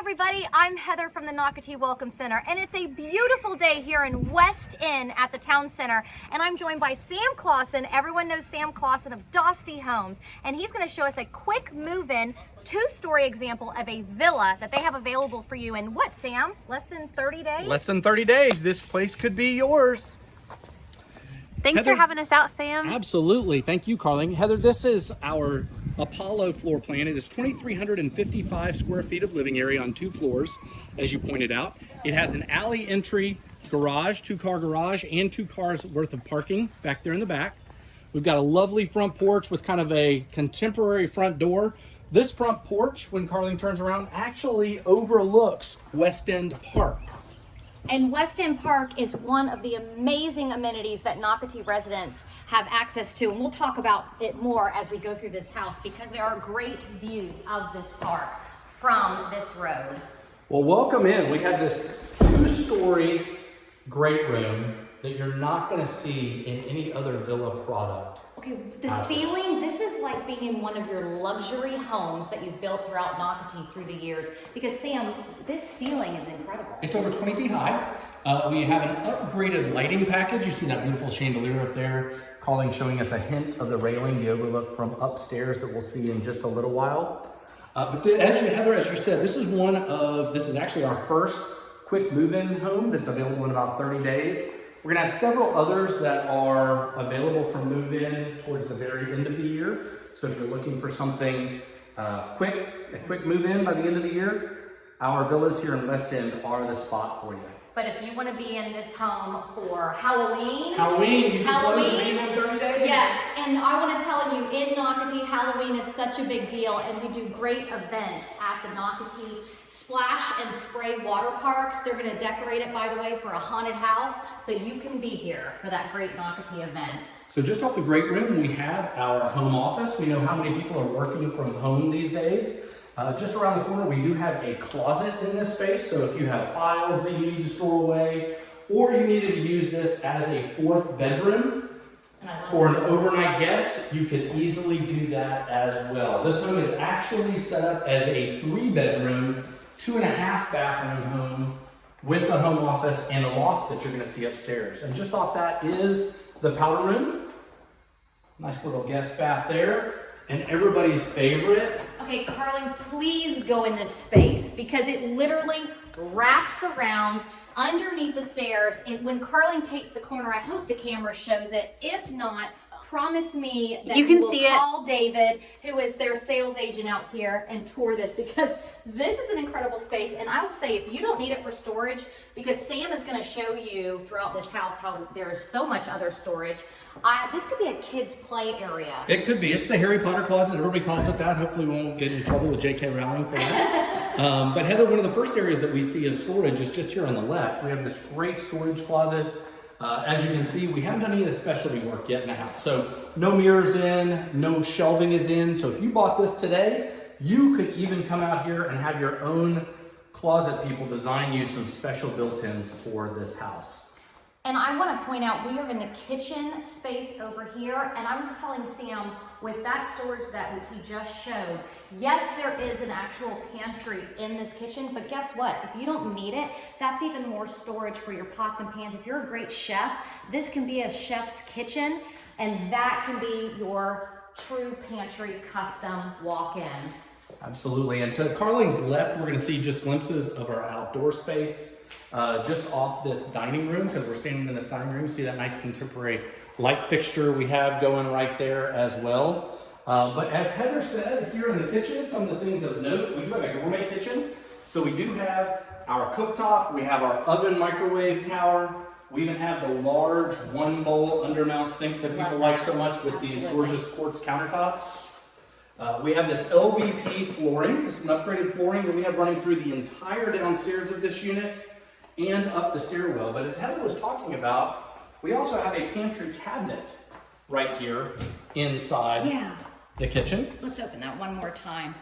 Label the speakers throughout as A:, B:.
A: everybody, I'm Heather from the Nocatee Welcome Center, and it's a beautiful day here in West End at the Town Center, and I'm joined by Sam Clausen. Everyone knows Sam Clausen of Dostie Homes, and he's going to show us a quick move-in, two-story example of a villa that they have available for you in what, Sam? Less than 30 days?
B: Less than 30 days. This place could be yours.
C: Thanks
B: Heather,
C: for having us out, Sam.
B: Absolutely. Thank you, Carling. Heather, this is our Apollo floor plan. It is 2,355 square feet of living area on 2 floors, as you pointed out. It has an alley entry garage, 2-car garage, and 2 cars worth of parking back there in the back. We've got a lovely front porch with kind of a contemporary front door. This front porch, when Carling turns around, actually overlooks West End Park.
A: And West End Park is one of the amazing amenities that Nocatee residents have access to. And we'll talk about it more as we go through this house because there are great views of this park from this road.
B: Well, welcome in. We have this 2-story great room that you're not going to see in any other villa product.
A: Okay, the ceiling, this is like being in one of your luxury homes that you've built throughout Nocatee through the years. Because Sam, this ceiling is incredible.
B: It's over 20 feet high. We have an upgraded lighting package. You see that beautiful chandelier up there. Carling showing us a hint of the railing, the overlook from upstairs that we'll see in just a little while. Heather, as you said, this is actually our first quick move-in home that's available in about 30 days. We're gonna have several others that are available for move-in towards the very end of the year. So if you're looking for something a quick move-in by the end of the year, our villas here in West End are the spot for you.
A: But if you want to be in this home for Halloween,
B: you can close the meeting in 30 days.
A: Yes, and I want to tell you, in Nocatee, Halloween is such a big deal, and we do great events at the Nocatee Splash and Spray water parks. They're going to decorate it, by the way, for a haunted house, so you can be here for that great Nocatee event.
B: So just off the great room, we have our home office. We know how many people are working from home these days. Just around the corner, we do have a closet in this space. So if you have files that you need to store away, or you needed to use this as a 4th bedroom for an overnight guest, you can easily do that as well. This home is actually set up as a 3-bedroom, 2.5 bathroom home with a home office and a loft that you're going to see upstairs. And just off that is the powder room. Nice little guest bath there. And everybody's favorite.
A: Okay, Carling, please go in this space because it literally wraps around underneath the stairs. And when Carling takes the corner, I hope the camera shows it. If not, promise me that
C: you can
A: will
C: see
A: call David, who is their sales agent out here, and tour this because this is an incredible space. And I will say, if you don't need it for storage, because Sam is going to show you throughout this house how there is so much other storage. This could be a kid's play area.
B: It could be. It's the Harry Potter closet. Everybody calls it that. Hopefully we won't get in trouble with J.K. Rowling for that. But Heather, one of the first areas that we see as storage is just here on the left. We have this great storage closet. As you can see, we haven't done any of the specialty work yet in the house. So no mirrors in, no shelving is in. So if you bought this today, you could even come out here and have your own closet people design you some special built-ins for this house.
A: And I want to point out, we are in the kitchen space over here, and I was telling Sam, with that storage that he just showed, yes, there is an actual pantry in this kitchen, but guess what? If you don't need it, that's even more storage for your pots and pans. If you're a great chef, this can be a chef's kitchen, and that can be your true pantry custom walk-in.
B: Absolutely, and to Carling's left, we're going to see just glimpses of our outdoor space. Just off this dining room, because we're standing in this dining room. See that nice contemporary light fixture we have going right there as well. But as Heather said, here in the kitchen, some of the things of note, we do have a gourmet kitchen. So we do have our cooktop, we have our oven microwave tower, we even have the large 1-bowl undermount sink that people like so much with these gorgeous quartz countertops. We have this LVP flooring. This is an upgraded flooring that we have running through the entire downstairs of this unit and up the stairwell. But as Heather was talking about, we also have a pantry cabinet right here inside the kitchen.
A: Let's open that one more time.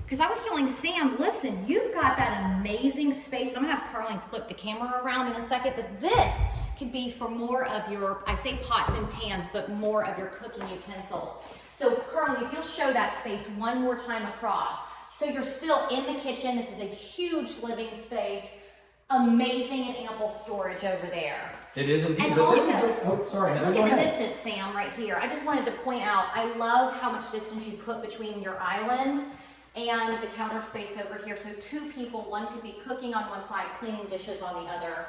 A: Because I was telling Sam, listen, you've got that amazing space. I'm going to have Carling flip the camera around in a second, but this could be for more of your, I say pots and pans, but more of your cooking utensils. So Carling, if you'll show that space one more time across. So you're still in the kitchen. This is a huge living space. Amazing and ample storage over there.
B: It is indeed.
A: And
B: But
A: also,
B: oh, sorry, Heather,
A: look
B: go
A: at the
B: ahead.
A: distance, Sam, right here. I just wanted to point out, I love how much distance you put between your island and the counter space over here. So two people, one could be cooking on one side, cleaning dishes on the other.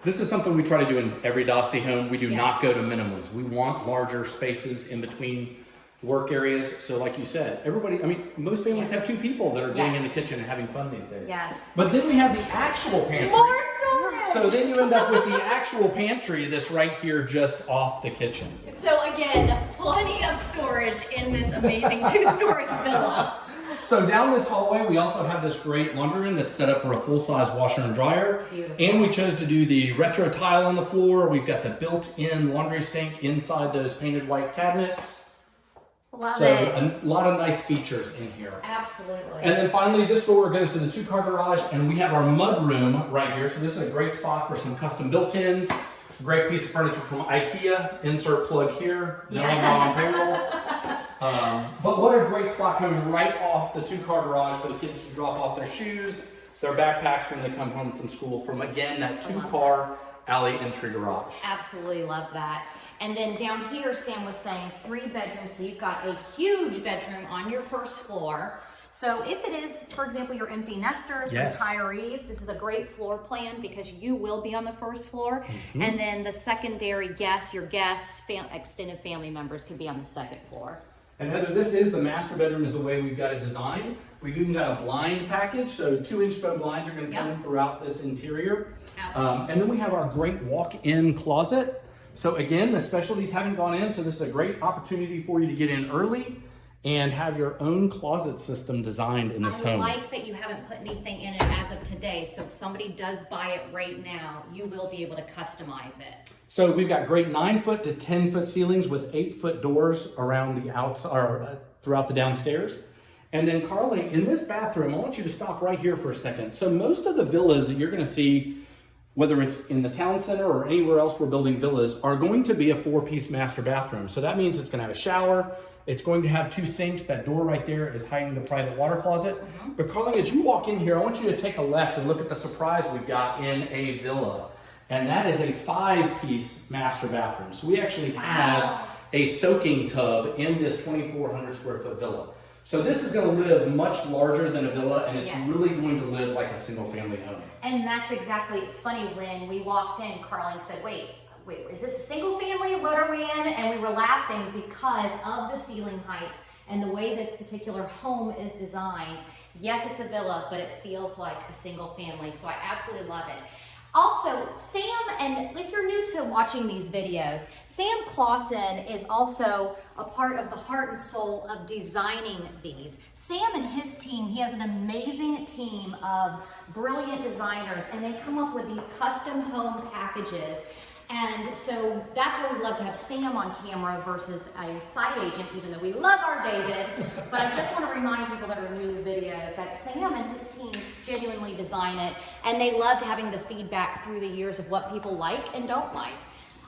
B: This is something we try to do in every Dostie home. We do
A: Yes.
B: not go to minimums. We want larger spaces in between work areas. So like you said, everybody, I mean, most families
A: Yes.
B: have two people that are getting in the
A: Yes.
B: kitchen and having fun these days.
A: Yes.
B: But then we have the actual pantry.
A: More storage!
B: So then you end up with the actual pantry that's right here just off the kitchen.
A: So again, plenty of storage in this amazing two-story villa.
B: So down this hallway, we also have this great laundry room that's set up for a full-size washer and dryer.
A: Beautiful.
B: And we chose to do the retro tile on the floor. We've got the built-in laundry sink inside those painted white cabinets.
A: Love
B: So
A: it.
B: a lot of nice features in here.
A: Absolutely.
B: And then finally, this door goes to the two-car garage, and we have our mud room right here. So this is a great spot for some custom built-ins. Great piece of furniture from IKEA. Insert plug here. No,
A: Yeah.
B: not on payroll. But what a great spot coming right off the two-car garage for the kids to drop off their shoes, their backpacks when they come home from school from, again, that two-car alley entry garage.
A: Absolutely love that. And then down here, Sam was saying 3 bedrooms. So you've got a huge bedroom on your first floor. So if it is, for example, your empty nesters,
B: Yes.
A: retirees, this is a great floor plan because you will be on the first floor. And then the secondary guests, your guests, extended family members could be on the second floor.
B: And Heather, this is the master bedroom is the way we've got it designed. We've even got a blind package, so 2-inch foam blinds are going to come
A: Yep.
B: throughout this interior.
A: Absolutely.
B: And then we have our great walk-in closet. So again, the specialties haven't gone in, so this is a great opportunity for you to get in early and have your own closet system designed in this
A: I
B: home.
A: like that you haven't put anything in it as of today. So if somebody does buy it right now, you will be able to customize it.
B: So we've got great 9-foot to 10-foot ceilings with 8-foot doors around the outside or throughout the downstairs. And then Carly, in this bathroom, I want you to stop right here for a second. So most of the villas that you're going to see, whether it's in the town center or anywhere else we're building villas, are going to be a 4-piece master bathroom. So that means it's going to have a shower. It's going to have 2 sinks. That door right there is hiding the private water closet. But Carly, as you walk in here, I want you to take a left and look at the surprise we've got in a villa. And that is a 5-piece master bathroom. So we actually have a soaking tub in this 2,400 square foot villa. So this is going to live much larger than a villa, and it's
A: Yes.
B: really going to live like a single family home.
A: And that's exactly, it's funny, when we walked in, Carly said, wait, is this a single family? What are we in? And we were laughing because of the ceiling heights and the way this particular home is designed. Yes, it's a villa, but it feels like a single family. So I absolutely love it. Also, Sam, and if you're new to watching these videos, Sam Clausen is also a part of the heart and soul of designing these. Sam and his team, he has an amazing team of brilliant designers, and they come up with these custom home packages. And so that's why we love to have Sam on camera versus a side agent, even though we love our David. But I just want to remind people that are new to the videos that Sam and his team genuinely design it, and they love having the feedback through the years of what people like and don't like.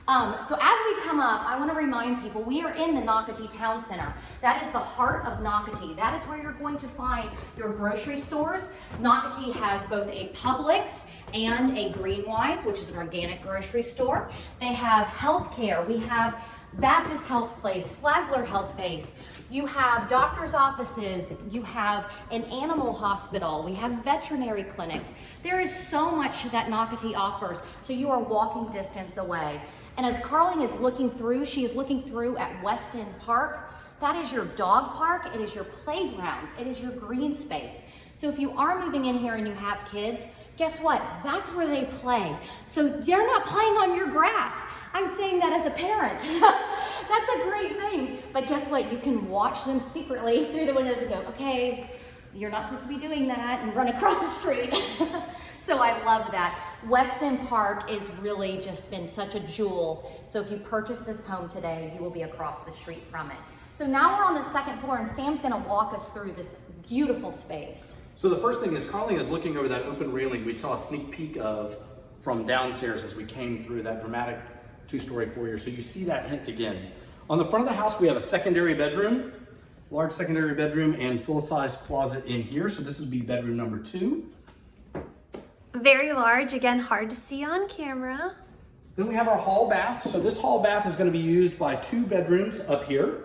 A: So as we come up, I want to remind people we are in the Nocatee Town Center. That is the heart of Nocatee. That is where you're going to find your grocery stores. Nocatee has both a Publix and a Greenwise, which is an organic grocery store. They have healthcare. We have Baptist Health Place, Flagler Health Place. You have doctor's offices. You have an animal hospital. We have veterinary clinics. There is so much that Nocatee offers, so you are walking distance away. And as Carling is looking through, she is looking through at Weston Park. That is your dog park. It is your playgrounds. It is your green space. So if you are moving in here and you have kids, guess what? That's where they play. So they're not playing on your grass. I'm saying that as a parent. That's a great thing. But guess what? You can watch them secretly through the windows and go, okay, you're not supposed to be doing that, and run across the street. So I love that. Weston Park has really just been such a jewel. So if you purchase this home today, you will be across the street from it. So now we're on the second floor, and Sam's gonna walk us through this beautiful space.
B: So the first thing is Carly is looking over that open railing we saw a sneak peek of from downstairs as we came through that dramatic 2-story foyer. So you see that hint again. On the front of the house, we have a secondary bedroom large secondary bedroom and full-size closet in here. So this would be bedroom number 2.
C: Very large, again, hard to see on camera.
B: Then we have our hall bath. So this hall bath is going to be used by 2 bedrooms up here.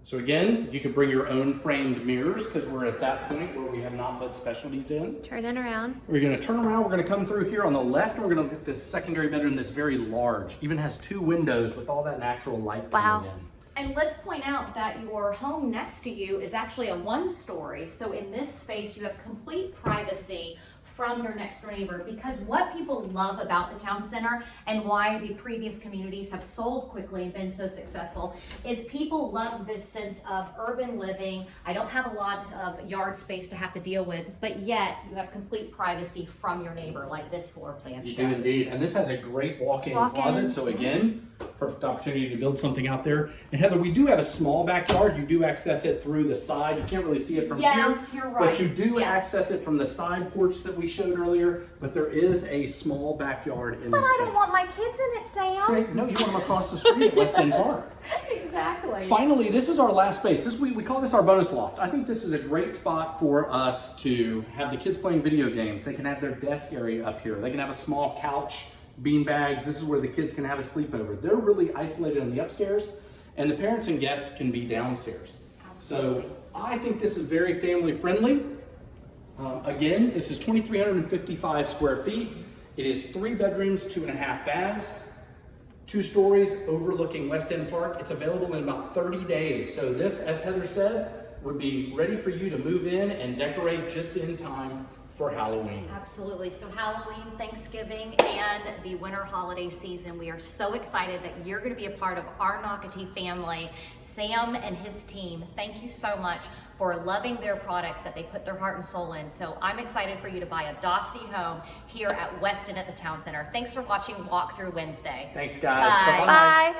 B: So again, you could bring your own framed mirrors because we're at that point where we have not put specialties in.
C: Turn it around.
B: We're going to turn around. We're going to come through here on the left, and we're going to look at this secondary bedroom that's very large. Even has 2 windows with all that natural light coming in.
A: And let's point out that your home next to you is actually a 1-story. So in this space, you have complete privacy from your next door neighbor, because what people love about the town center and why the previous communities have sold quickly and been so successful is people love this sense of urban living. I don't have a lot of yard space to have to deal with, but yet you have complete privacy from your neighbor, like this floor plan shows.
B: You do indeed, and this has a great walk-in closet, so again, perfect opportunity to build something out there. And Heather, we do have a small backyard. You do access it through the side. You can't really see it from here.
A: Yes, you're right.
B: But you do access it from the side porch that we showed earlier. But there is a small backyard in this
A: But I
B: space.
A: don't want my kids in it, Sam.
B: Right? No, you want them across the street at West End Park.
A: Exactly.
B: Finally, this is our last space. We call this our bonus loft. I think this is a great spot for us to have the kids playing video games. They can have their desk area up here. They can have a small couch, bean bags. This is where the kids can have a sleepover. They're really isolated on the upstairs, and the parents and guests can be downstairs. So I think this is very family friendly. Again, this is 2,355 square feet. It is 3 bedrooms, 2.5 baths, 2 stories overlooking West End Park. It's available in about 30 days. So this, as Heather said, would be ready for you to move in and decorate just in time for Halloween.
A: Absolutely. So Halloween, Thanksgiving, and the winter holiday season, we are so excited that you're going to be a part of our Nocatee family. Sam and his team, thank you so much for loving their product that they put their heart and soul in. So I'm excited for you to buy a Dostie home here at Weston at the Town Center. Thanks for watching Walk Through Wednesday.
B: Thanks, guys.
A: Bye.
B: Bye-bye.
C: Bye.